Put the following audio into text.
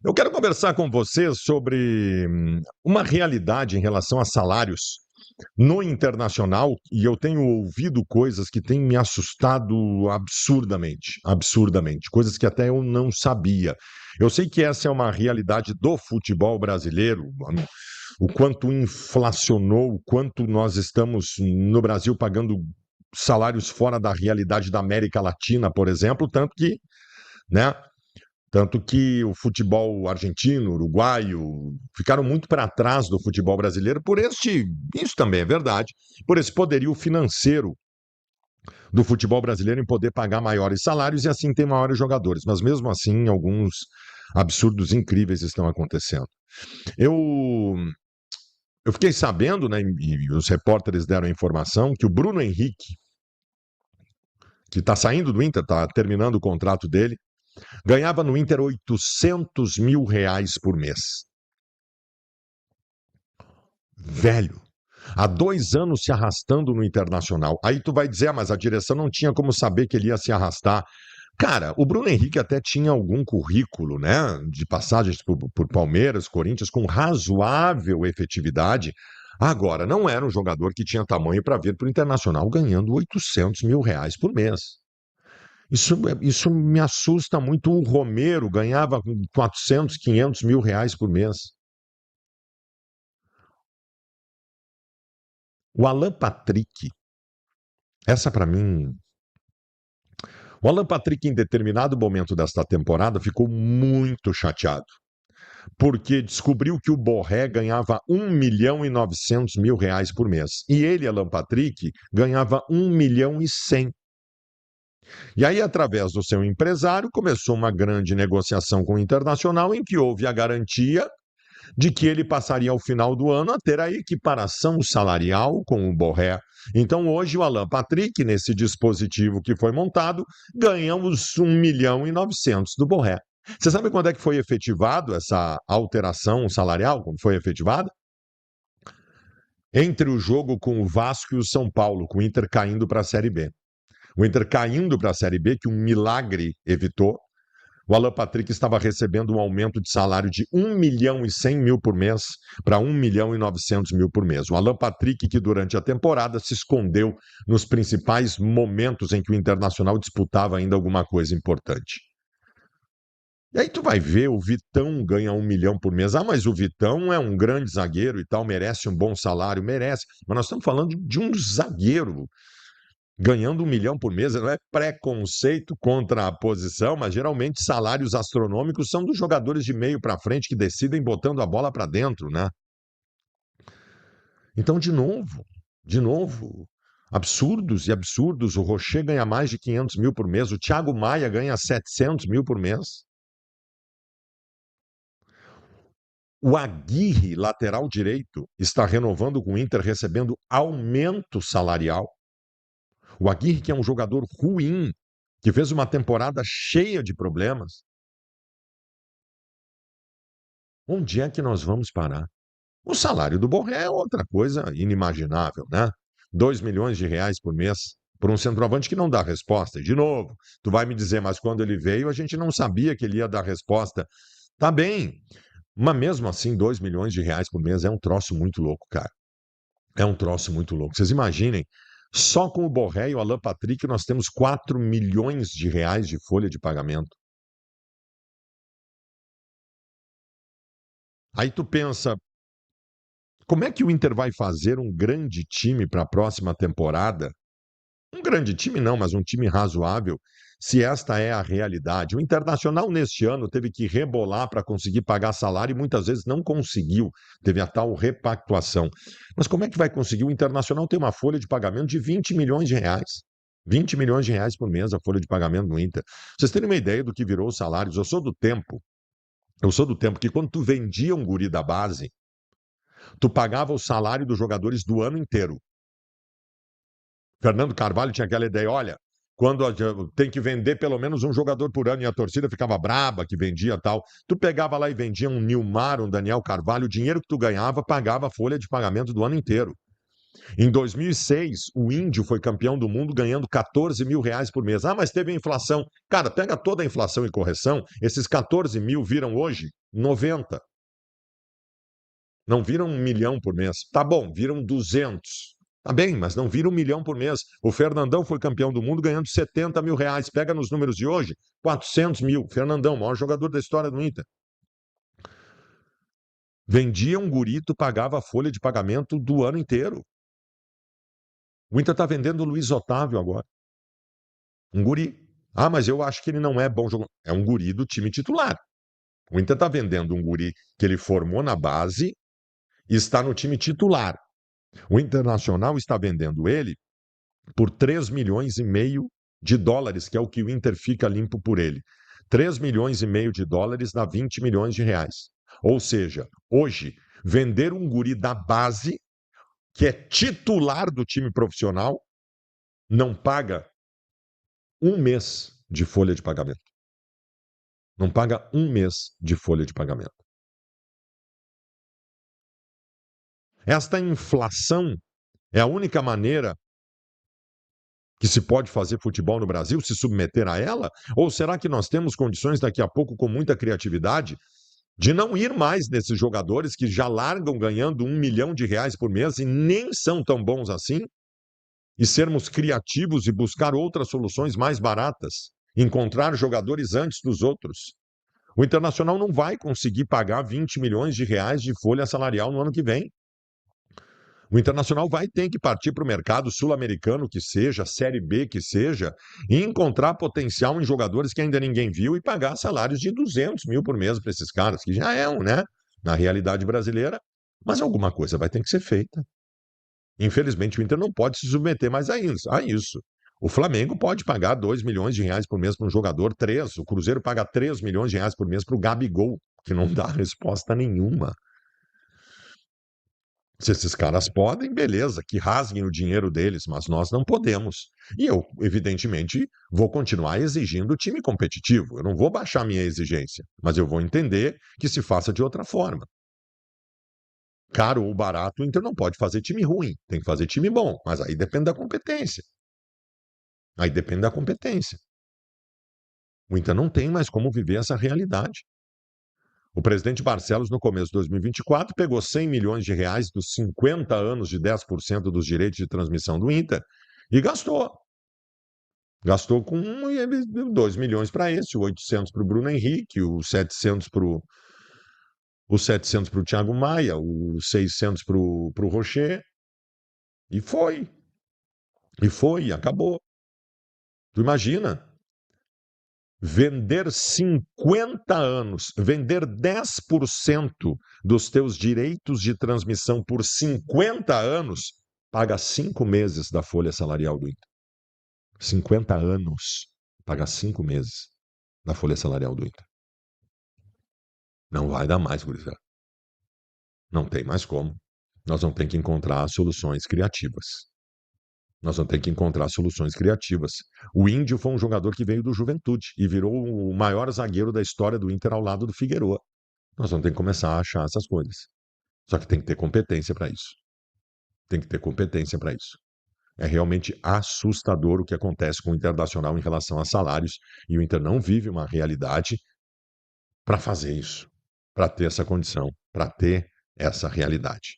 Eu quero conversar com você sobre uma realidade em relação a salários no internacional e eu tenho ouvido coisas que têm me assustado absurdamente, absurdamente, coisas que até eu não sabia. Eu sei que essa é uma realidade do futebol brasileiro, o quanto inflacionou, o quanto nós estamos no Brasil pagando salários fora da realidade da América Latina, por exemplo, né, tanto que o futebol argentino, uruguaio, ficaram muito para trás do futebol brasileiro isso também é verdade, por esse poderio financeiro do futebol brasileiro em poder pagar maiores salários e assim ter maiores jogadores. Mas mesmo assim, alguns absurdos incríveis estão acontecendo. Eu, eu fiquei sabendo, né, e os repórteres deram a informação, que o Bruno Henrique, que está saindo do Inter, está terminando o contrato dele, ganhava no Inter R$ 800 mil por mês. Velho. Há 2 anos se arrastando no Internacional. Aí tu vai dizer, mas a direção não tinha como saber que ele ia se arrastar. Cara, o Bruno Henrique até tinha algum currículo, né, de passagens por Palmeiras, Corinthians, com razoável efetividade. Agora, não era um jogador que tinha tamanho para vir para o Internacional ganhando R$ 800 mil por mês. Isso me assusta muito. O Romero ganhava 400, R$ 500 mil por mês. O Alan Patrick, essa para mim. O Alan Patrick, em determinado momento desta temporada, ficou muito chateado, porque descobriu que o Borré ganhava R$ 1.900.000 por mês. E ele, Alan Patrick, ganhava 1.100.000. E aí, através do seu empresário, começou uma grande negociação com o Internacional, em que houve a garantia de que ele passaria ao final do ano a ter a equiparação salarial com o Borré. Então, hoje, o Alan Patrick, nesse dispositivo que foi montado, ganha os 1.900.000 do Borré. Você sabe quando é que foi efetivado essa alteração salarial? Quando foi efetivada? Entre o jogo com o Vasco e o São Paulo, com o Inter caindo para a Série B. O Inter caindo para a Série B, que um milagre evitou, o Alan Patrick estava recebendo um aumento de salário de 1.100.000 por mês para 1.900.000 por mês. O Alan Patrick, que durante a temporada se escondeu nos principais momentos em que o Internacional disputava ainda alguma coisa importante. E aí tu vai ver, o Vitão ganha 1 milhão por mês. Ah, mas o Vitão é um grande zagueiro e tal, merece um bom salário, merece. Mas nós estamos falando de um zagueiro ganhando 1 milhão por mês. Não é preconceito contra a posição, mas geralmente salários astronômicos são dos jogadores de meio para frente que decidem botando a bola para dentro, né? Então, de novo, absurdos e absurdos. O Rocher ganha mais de 500.000 por mês, o Thiago Maia ganha 700.000 por mês. O Aguirre, lateral direito, está renovando com o Inter, recebendo aumento salarial. O Aguirre, que é um jogador ruim, que fez uma temporada cheia de problemas. Onde é que nós vamos parar? O salário do Borré é outra coisa inimaginável, né? R$ 2 milhões por mês por um centroavante que não dá resposta. De novo, tu vai me dizer, mas quando ele veio, a gente não sabia que ele ia dar resposta. Tá bem, mas mesmo assim, R$ 2 milhões por mês é um troço muito louco, cara. É um troço muito louco. Vocês imaginem, só com o Borré e o Alan Patrick nós temos R$ 4 milhões de folha de pagamento. Aí tu pensa, como é que o Inter vai fazer um grande time para a próxima temporada? Um grande time não, mas um time razoável, se esta é a realidade. O Internacional neste ano teve que rebolar para conseguir pagar salário e muitas vezes não conseguiu, teve a tal repactuação. Mas como é que vai conseguir? O Internacional tem uma folha de pagamento de R$ 20 milhões. R$ 20 milhões por mês a folha de pagamento do Inter. Vocês terem uma ideia do que virou os salários? Eu sou do tempo que quando tu vendia um guri da base, tu pagava o salário dos jogadores do ano inteiro. Fernando Carvalho tinha aquela ideia, olha, quando tem que vender pelo menos um jogador por ano e a torcida ficava braba que vendia tal, tu pegava lá e vendia um Nilmar, um Daniel Carvalho, o dinheiro que tu ganhava pagava a folha de pagamento do ano inteiro. Em 2006, o Índio foi campeão do mundo ganhando R$ 14.000 por mês. Ah, mas teve a inflação. Cara, pega toda a inflação e correção, esses 14 mil viram hoje 90. Não viram 1 milhão por mês. Tá bom, viram 200. Tá bem, mas não viram 1 milhão por mês. O Fernandão foi campeão do mundo ganhando R$ 70.000. Pega nos números de hoje, 400 mil. Fernandão, maior jogador da história do Inter. Vendia um guri, tu pagava a folha de pagamento do ano inteiro. O Inter tá vendendo o Luiz Otávio agora. Um guri. Ah, mas eu acho que ele não é bom jogador. É um guri do time titular. O Inter tá vendendo um guri que ele formou na base e está no time titular. O Internacional está vendendo ele por 3,5 milhões de dólares, que é o que o Inter fica limpo por ele. 3,5 milhões de dólares dá 20 milhões de reais. Ou seja, hoje, vender um guri da base, que é titular do time profissional, não paga um mês de folha de pagamento. Não paga um mês de folha de pagamento. Esta inflação é a única maneira que se pode fazer futebol no Brasil, se submeter a ela? Ou será que nós temos condições daqui a pouco, com muita criatividade, de não ir mais nesses jogadores que já largam ganhando R$ 1 milhão por mês e nem são tão bons assim, e sermos criativos e buscar outras soluções mais baratas, encontrar jogadores antes dos outros? O Internacional não vai conseguir pagar R$ 20 milhões de folha salarial no ano que vem. O Internacional vai ter que partir para o mercado sul-americano, que seja, Série B que seja, e encontrar potencial em jogadores que ainda ninguém viu e pagar salários de 200 mil por mês para esses caras, que já é né? Na realidade brasileira, mas alguma coisa vai ter que ser feita. Infelizmente, o Inter não pode se submeter mais a isso. O Flamengo pode pagar R$ 2 milhões por mês para um jogador, 3. O Cruzeiro paga R$ 3 milhões por mês para o Gabigol, que não dá resposta nenhuma. Se esses caras podem, beleza, que rasguem o dinheiro deles, mas nós não podemos. E eu, evidentemente, vou continuar exigindo time competitivo. Eu não vou baixar minha exigência, mas eu vou entender que se faça de outra forma. Caro ou barato, o Inter não pode fazer time ruim, tem que fazer time bom, mas aí depende da competência. Aí depende da competência. O Inter não tem mais como viver essa realidade. O presidente Barcelos, no começo de 2024, pegou R$ 100 milhões dos 50 anos de 10% dos direitos de transmissão do Inter e gastou. Gastou com 2 milhões para esse, 800 para o Bruno Henrique, os 700 para o Thiago Maia, os 600 para o Rocher. E foi. E foi, acabou. Tu imagina? Vender 50 anos, vender 10% dos teus direitos de transmissão por 50 anos, paga 5 meses da folha salarial do Inter. 50 anos, paga 5 meses da folha salarial do Inter. Não vai dar mais, gurizada. Não tem mais como. Nós vamos ter que encontrar soluções criativas. Nós vamos ter que encontrar soluções criativas. O Índio foi um jogador que veio do Juventude e virou o maior zagueiro da história do Inter ao lado do Figueroa. Nós vamos ter que começar a achar essas coisas. Só que tem que ter competência para isso. Tem que ter competência para isso. É realmente assustador o que acontece com o Internacional em relação a salários, e o Inter não vive uma realidade para fazer isso, para ter essa condição, para ter essa realidade.